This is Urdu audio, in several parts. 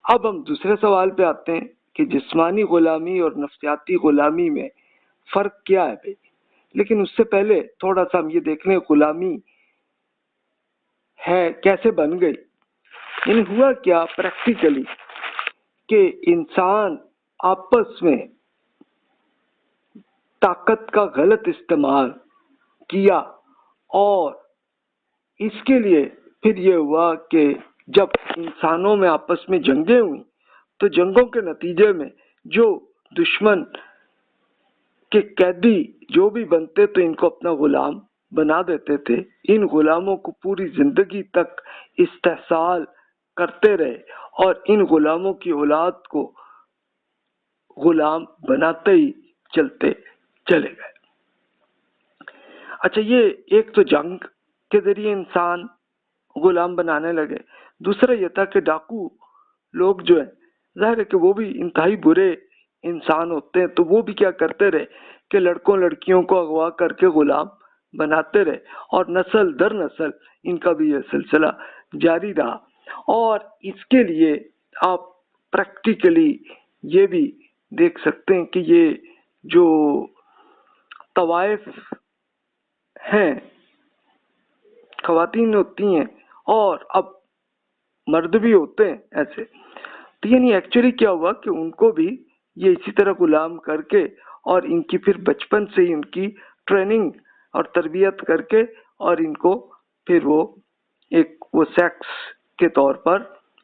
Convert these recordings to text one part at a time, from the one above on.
اب ہم دوسرے سوال پہ آتے ہیں کہ جسمانی غلامی اور نفسیاتی غلامی میں فرق کیا ہے بھائی. لیکن اس سے پہلے تھوڑا سا ہم یہ دیکھ لیں غلامی ہے کیسے بن گئی. یعنی ہوا کیا پریکٹیکلی کہ انسان آپس میں طاقت کا غلط استعمال کیا اور اس کے لیے پھر یہ ہوا کہ جب انسانوں میں آپس میں جنگیں ہوئیں تو جنگوں کے نتیجے میں جو دشمن کے قیدی جو بھی بنتے تو ان کو اپنا غلام بنا دیتے تھے. ان غلاموں کو پوری زندگی تک استحصال کرتے رہے اور ان غلاموں کی اولاد کو غلام بناتے ہی چلتے چلے گئے. اچھا یہ ایک تو جنگ کے ذریعے انسان غلام بنانے لگے. دوسرا یہ تھا کہ ڈاکو لوگ جو ہیں ظاہر ہے کہ وہ بھی انتہائی برے انسان ہوتے ہیں تو وہ بھی کیا کرتے رہے کہ لڑکوں لڑکیوں کو اغوا کر کے غلام بناتے رہے اور نسل در نسل ان کا بھی یہ سلسلہ جاری رہا. اور اس کے لیے آپ پریکٹیکلی یہ بھی دیکھ سکتے ہیں کہ یہ جو طوائف ہیں خواتین ہوتی ہیں اور اب مرد بھی ہوتے ہیں ایسے تو یعنی ایکچولی کیا ہوا کہ ان کو بھی یہ اسی طرح غلام کر کے اور ان کی پھر بچپن سے ہی ان کی ٹریننگ اور تربیت کر کے اور ان کو پھر وہ ایک وہ سیکس کے طور پر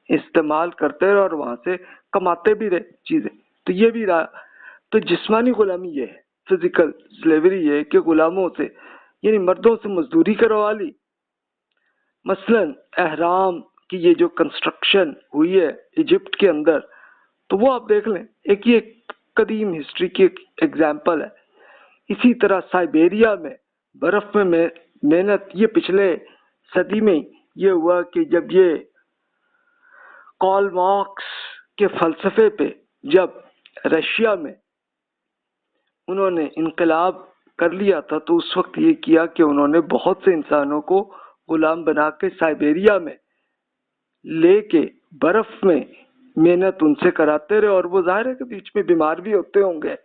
استعمال کرتے رہے اور وہاں سے کماتے بھی رہے چیزیں. تو یہ بھی رہا. تو جسمانی غلامی یہ ہے, فزیکل سلیوری یہ ہے کہ غلاموں سے یعنی مردوں سے مزدوری کروا لی. مثلا احرام کی یہ جو کنسٹرکشن ہوئی ہے ایجپٹ کے اندر تو وہ آپ دیکھ لیں ایک یہ قدیم ہسٹری کی ایک ایگزامپل ہے. اسی طرح سائبیریا میں برف میں محنت یہ پچھلے صدی میں یہ ہوا کہ جب یہ کارل مارکس کے فلسفے پہ جب رشیا میں انہوں نے انقلاب کر لیا تھا تو اس وقت یہ کیا کہ انہوں نے بہت سے انسانوں کو غلام بنا کے سائبیریا میں لے کے برف میں محنت ان سے کراتے رہے اور وہ ظاہر ہے کہ بیچ میں بیمار بھی ہوتے ہوں گے,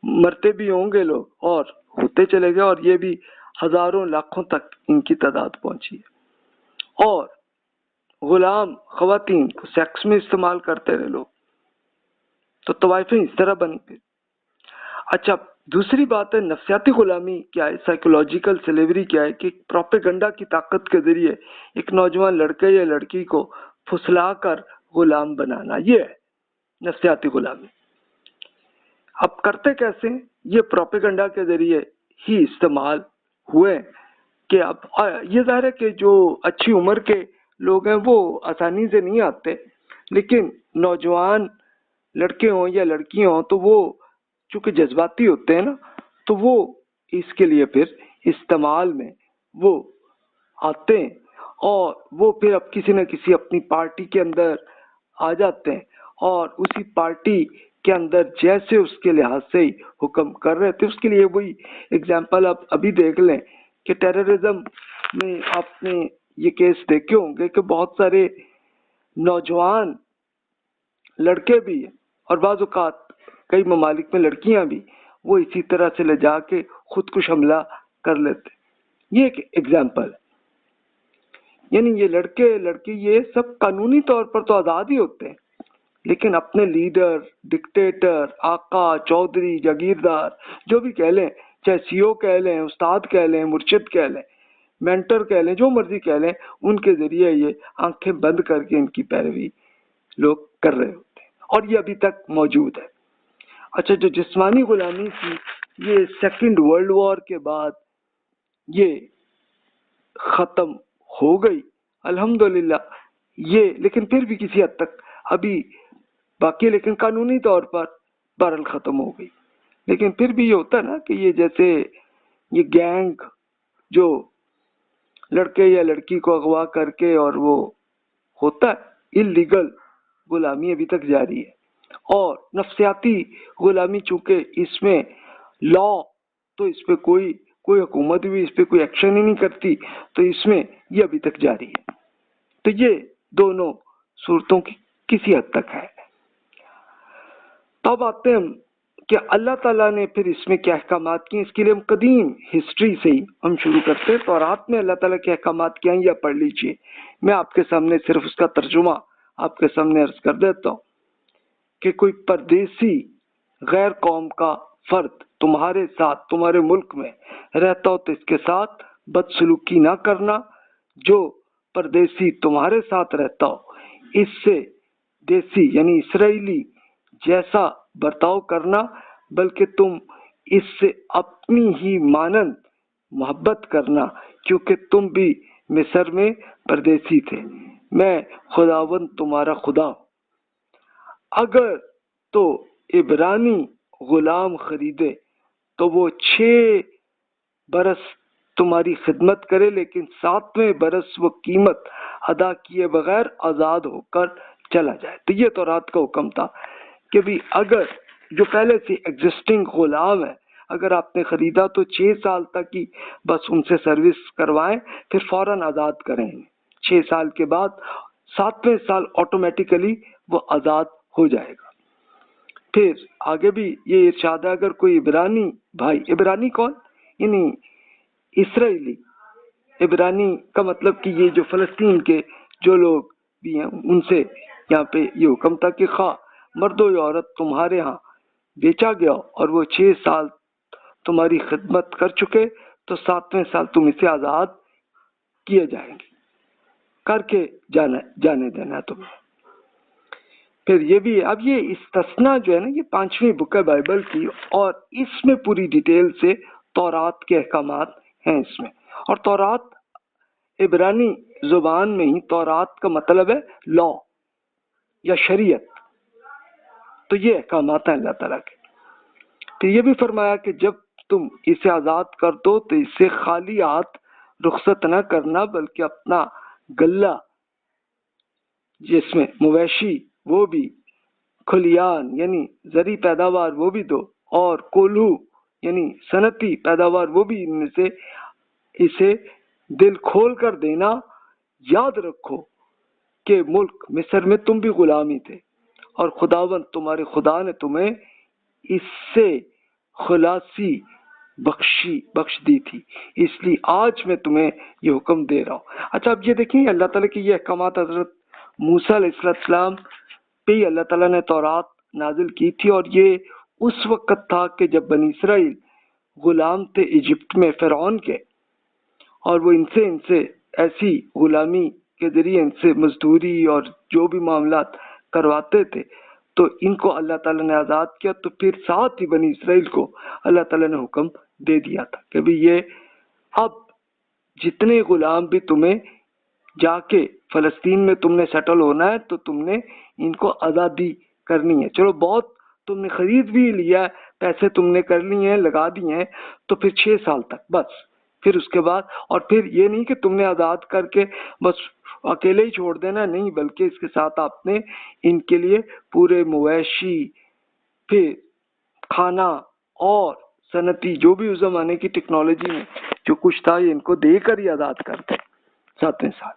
مرتے بھی ہوں گے لوگ اور ہوتے چلے گئے اور یہ بھی ہزاروں لاکھوں تک ان کی تعداد پہنچی ہے. اور غلام خواتین کو سیکس میں استعمال کرتے رہے لوگ. تو طوائفیں اس طرح بنی پھر. اچھا دوسری بات ہے نفسیاتی غلامی کیا ہے, سائیکولوجیکل سلیوری کیا ہے کہ پروپیگنڈا کی طاقت کے ذریعے ایک نوجوان لڑکے یا لڑکی کو پھسلا کر غلام بنانا, یہ ہے نفسیاتی غلامی. اب کرتے کیسے ہیں؟ یہ پروپیگنڈا کے ذریعے ہی استعمال ہوئے کہ اب یہ ظاہر ہے کہ جو اچھی عمر کے لوگ ہیں وہ آسانی سے نہیں آتے, لیکن نوجوان لڑکے ہوں یا لڑکیاں ہوں تو وہ چونکہ جذباتی ہوتے ہیں نا تو وہ اس کے لیے پھر استعمال میں وہ آتے ہیں اور وہ پھر اب کسی نہ کسی اپنی پارٹی کے اندر آ جاتے ہیں اور اسی پارٹی کے اندر جیسے اس کے لحاظ سے ہی حکم کر رہے تھے. اس کے لیے وہی اگزامپل آپ ابھی دیکھ لیں کہ ٹیررزم میں آپ نے یہ کیس دیکھے ہوں گے کہ بہت سارے نوجوان لڑکے بھی ہیں اور بعض اوقات کئی ممالک میں لڑکیاں بھی وہ اسی طرح سے لے جا کے خودکش حملہ کر لیتے. یہ ایک ایگزامپل ہے. یعنی یہ لڑکے لڑکی یہ سب قانونی طور پر تو آزاد ہی ہوتے ہیں لیکن اپنے لیڈر, ڈکٹیٹر, آقا, چودھری, جاگیردار جو بھی کہہ لیں, چاہے CEO کہہ لیں, استاد کہہ لیں, مرشد کہہ لیں, مینٹر کہہ لیں, جو مرضی کہہ لیں, ان کے ذریعے یہ آنکھیں بند کر کے ان کی پیروی لوگ کر رہے ہوتے ہیں اور یہ ابھی تک موجود ہے. اچھا جو جسمانی غلامی تھی یہ سیکنڈ ورلڈ وار کے بعد یہ ختم ہو گئی الحمدللہ یہ, لیکن پھر بھی کسی حد تک ابھی باقی, لیکن قانونی طور پر بہرحال ختم ہو گئی. لیکن پھر بھی یہ ہوتا ہے نا کہ یہ جیسے یہ گینگ جو لڑکے یا لڑکی کو اغوا کر کے اور وہ ہوتا ہے اللیگل غلامی ابھی تک جاری ہے. اور نفسیاتی غلامی چونکہ اس میں لا تو اس پہ کوئی حکومت بھی اس پہ کوئی ایکشن ہی نہیں کرتی تو اس میں یہ ابھی تک جاری ہے. تو یہ دونوں صورتوں کی کسی حد تک ہے۔ تب آتے ہیں کہ اللہ تعالیٰ نے پھر اس میں کیا احکامات کیے، اس کے لیے ہم قدیم ہسٹری سے ہی ہم شروع کرتے ہیں۔ تورات میں اللہ تعالیٰ کے احکامات کیا ہیں یا پڑھ لیجئے، میں آپ کے سامنے صرف اس کا ترجمہ آپ کے سامنے عرض کر دیتا ہوں کہ کوئی پردیسی غیر قوم کا فرد تمہارے ساتھ تمہارے ملک میں رہتا ہو تو اس کے ساتھ بدسلوکی نہ کرنا، جو پردیسی تمہارے ساتھ رہتا ہو اس سے دیسی یعنی اسرائیلی جیسا برتاؤ کرنا، بلکہ تم اس سے اپنی ہی مانند محبت کرنا، کیونکہ تم بھی مصر میں پردیسی تھے، میں خداوند تمہارا خدا ہوں۔ اگر تو عبرانی غلام خریدے تو وہ 6 برس تمہاری خدمت کرے، لیکن 7ویں برس وہ قیمت ادا کیے بغیر آزاد ہو کر چلا جائے۔ تو یہ تورات کا حکم تھا کہ بھی اگر جو پہلے سے ایگزسٹنگ غلام ہے اگر آپ نے خریدا تو 6 سال تک ہی بس ان سے سروس کروائیں، پھر فوراً آزاد کریں۔ 6 سال کے بعد 7ویں سال آٹومیٹیکلی وہ آزاد ہو جائے گا۔ پھر آگے بھی یہ ارشاد ہے اگر کوئی عبرانی بھائی، عبرانی کون؟ یعنی اسرائیلی۔ عبرانی کا مطلب کہ یہ جو فلسطین کے جو لوگ بھی ہیں ان سے یہاں پہ یہ حکم تھا کہ خواہ مرد و عورت تمہارے ہاں بیچا گیا اور وہ 6 سال تمہاری خدمت کر چکے تو 7ویں سال تم اسے آزاد کیے جائیں گے، کر کے جانے دینا تمہیں۔ پھر یہ بھی اب یہ استثناء جو ہے نا، یہ 5ویں بک ہے بائبل کی، اور اس میں پوری ڈیٹیل سے تورات کے احکامات ہیں اس میں۔ اور تورات عبرانی زبان میں ہی تورات کا مطلب ہے لا یا شریعت، تو یہ احکامات ہیں اللہ تعالیٰ کے۔ پھر یہ بھی فرمایا کہ جب تم اسے آزاد کر دو تو اس سے خالی ہاتھ رخصت نہ کرنا، بلکہ اپنا گلہ جس میں مویشی وہ بھی، کھلیان یعنی زرعی پیداوار وہ بھی دو، اور کولو یعنی صنعتی پیداوار وہ بھی ان میں سے اسے دل کھول کر دینا۔ یاد رکھو کہ ملک مصر میں تم بھی غلامی تھے اور خداوند تمہارے خدا نے تمہیں اس سے خلاصی بخش دی تھی، اس لیے آج میں تمہیں یہ حکم دے رہا ہوں۔ اچھا اب یہ دیکھیں اللہ تعالیٰ کی یہ احکامات حضرت موسیٰ علیہ السلام پہ ہی اللہ تعالیٰ نے تورات نازل کی تھی، اور یہ اس وقت تھا کہ جب بنی اسرائیل غلام تھے ایجپٹ میں فرعون کے، اور وہ ان سے ایسی غلامی کے ذریعے ان سے مزدوری اور جو بھی معاملات کرواتے تھے تو ان کو اللہ تعالیٰ نے آزاد کیا، تو پھر ساتھ ہی بنی اسرائیل کو اللہ تعالیٰ نے حکم دے دیا تھا کہ بھی یہ اب جتنے غلام بھی تمہیں جا کے فلسطین میں تم نے سیٹل ہونا ہے تو تم نے ان کو آزادی کرنی ہے۔ چلو بہت تم نے خرید بھی لیا ہے، پیسے تم نے کر لیے ہیں، لگا دیے ہیں، تو پھر 6 سال تک بس، پھر اس کے بعد، اور پھر یہ نہیں کہ تم نے آزاد کر کے بس اکیلے ہی چھوڑ دینا، نہیں، بلکہ اس کے ساتھ آپ نے ان کے لیے پورے مویشی، پھر کھانا اور صنعتی جو بھی اس زمانے کی ٹیکنالوجی میں جو کچھ تھا یہ ان کو دے کر ہی آزاد کرتے 7ویں سال۔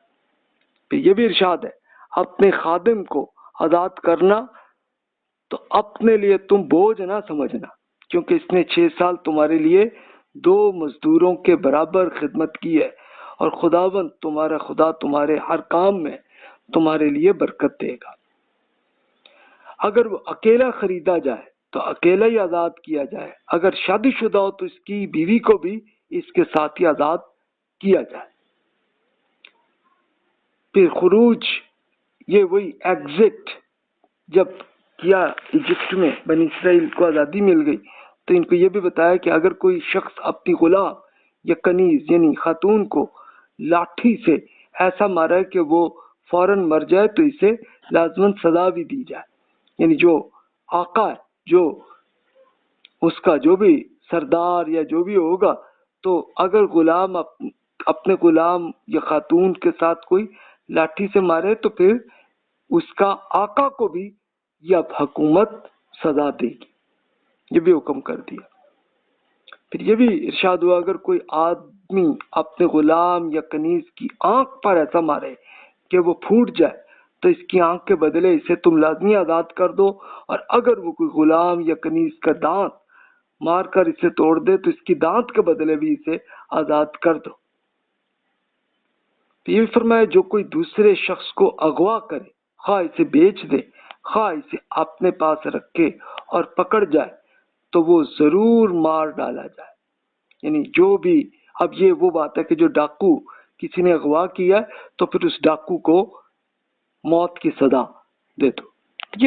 پھر یہ بھی ارشاد ہے اپنے خادم کو آزاد کرنا تو اپنے لیے تم بوجھ نہ سمجھنا، کیونکہ اس نے 6 سال تمہارے لیے 2 مزدوروں کے برابر خدمت کی ہے، اور خداوند تمہارا خدا تمہارے ہر کام میں تمہارے لیے برکت دے گا۔ اگر وہ اکیلا خریدا جائے تو اکیلا ہی آزاد کیا جائے، اگر شادی شدہ ہو تو اس کی بیوی کو بھی اس کے ساتھ ہی آزاد کیا جائے۔ پھر خروج، یہ وہی ایگزٹ جب کیا ایجپٹ میں بنی اسرائیل کو آزادی مل گئی تو ان کو یہ بھی بتایا کہ اگر کوئی شخص اپنی غلام یا کنیز یعنی خاتون کو لاٹھی سے ایسا مارا کہ وہ فوراً مر جائے تو اسے لازماً سزا بھی دی جائے، یعنی جو آقا ہے، جو اس کا جو بھی سردار یا جو بھی ہوگا، تو اگر غلام اپنے غلام یا خاتون کے ساتھ کوئی لاٹھی سے مارے تو پھر اس کا آقا کو بھی یہ اب حکومت سزا دے گی، یہ بھی حکم کر دیا۔ پھر یہ بھی ارشاد ہوا اگر کوئی آدمی اپنے غلام یا کنیز کی آنکھ پر ایسا مارے کہ وہ پھوٹ جائے تو اس کی آنکھ کے بدلے اسے تم لازمی آزاد کر دو، اور اگر وہ کوئی غلام یا کنیز کا دانت مار کر اسے توڑ دے تو اس کی دانت کے بدلے بھی اسے آزاد کر دو۔ تو یہ بھی فرمایا جو کوئی دوسرے شخص کو اغوا کرے، خواہ اسے بیچ دے خواہ اسے اپنے پاس رکھے اور پکڑ جائے تو وہ ضرور مار ڈالا جائے۔ یعنی جو بھی، اب یہ وہ بات ہے کہ جو ڈاکو کسی نے اغوا کیا ہے تو پھر اس ڈاکو کو موت کی سزا دے دو۔